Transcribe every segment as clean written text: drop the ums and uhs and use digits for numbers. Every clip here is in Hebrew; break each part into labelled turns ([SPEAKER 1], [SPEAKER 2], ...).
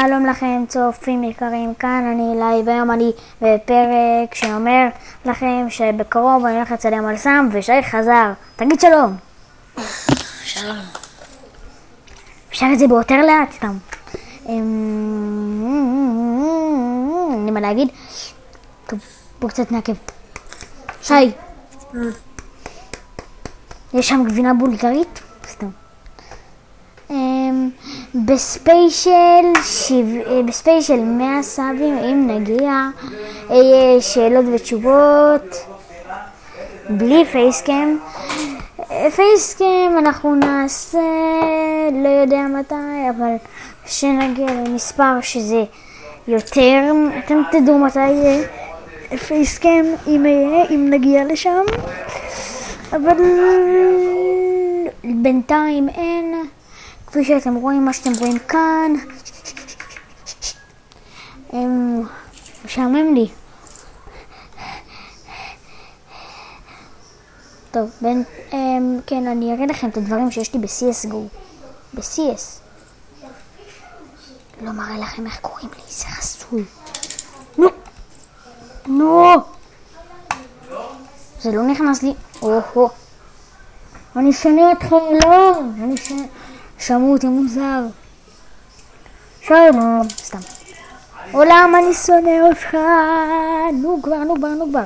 [SPEAKER 1] שלום לכם צופים יקרים, כאן אני אליי, והיום אני בפרק שאומר לכם שבקרוב אני הולך לצלם על סם ושי חזר. תגיד שלום.
[SPEAKER 2] שלום.
[SPEAKER 1] אפשר את זה ביותר לאט סתם. אין מה להגיד. טוב, בוא קצת נעקב. שי, יש שם גבינה בולגרית? סתם. בספיישל 100 סאבים, אם נגיע, יהיה שאלות ותשובות בלי פייסקאם. פייסקאם אנחנו נעשה, לא יודע מתי, אבל שנגיע למספר שזה יותר, אתם תדעו מתי יהיה פייסקאם, אם נגיע לשם, אבל בינתיים אין. כפי שאתם רואים, מה שאתם רואים כאן, משעמם לי. טוב, כן, אני אראה לכם את הדברים שיש לי ב-CSGO. ב-CS. לא מראה לכם איך קוראים לי, זה חסוי. נו! נו! זה לא נכנס לי. או-הו. אני שונא אתכם, לא! אני שונא... שמעו אותי מוזר. שלום, סתם. עולם, אני שונא אותך. נו כבר.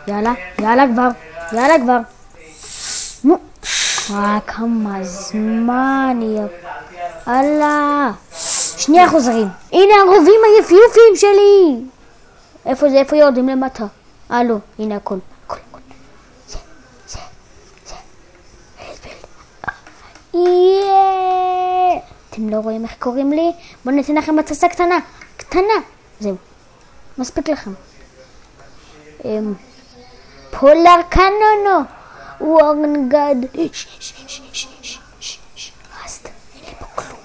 [SPEAKER 1] יאללה כבר. נו. כמה זמן יהיה. אללה. שנייה חוזרים. הנה הרובים היפיופים שלי. איפה זה? איפה יורדים למטה? לא, הנה הכל. אתם לא רואים איך קוראים לי? בואו ניתן לכם הצצה קטנה. זהו, מספיק לכם. פולר קנונו וורנגד. גרסת, אין לי פה כלום.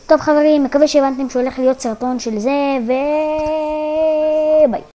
[SPEAKER 1] טוב חברים, מקווה שהבנתם שהולך להיות סרטון של זה, וביי.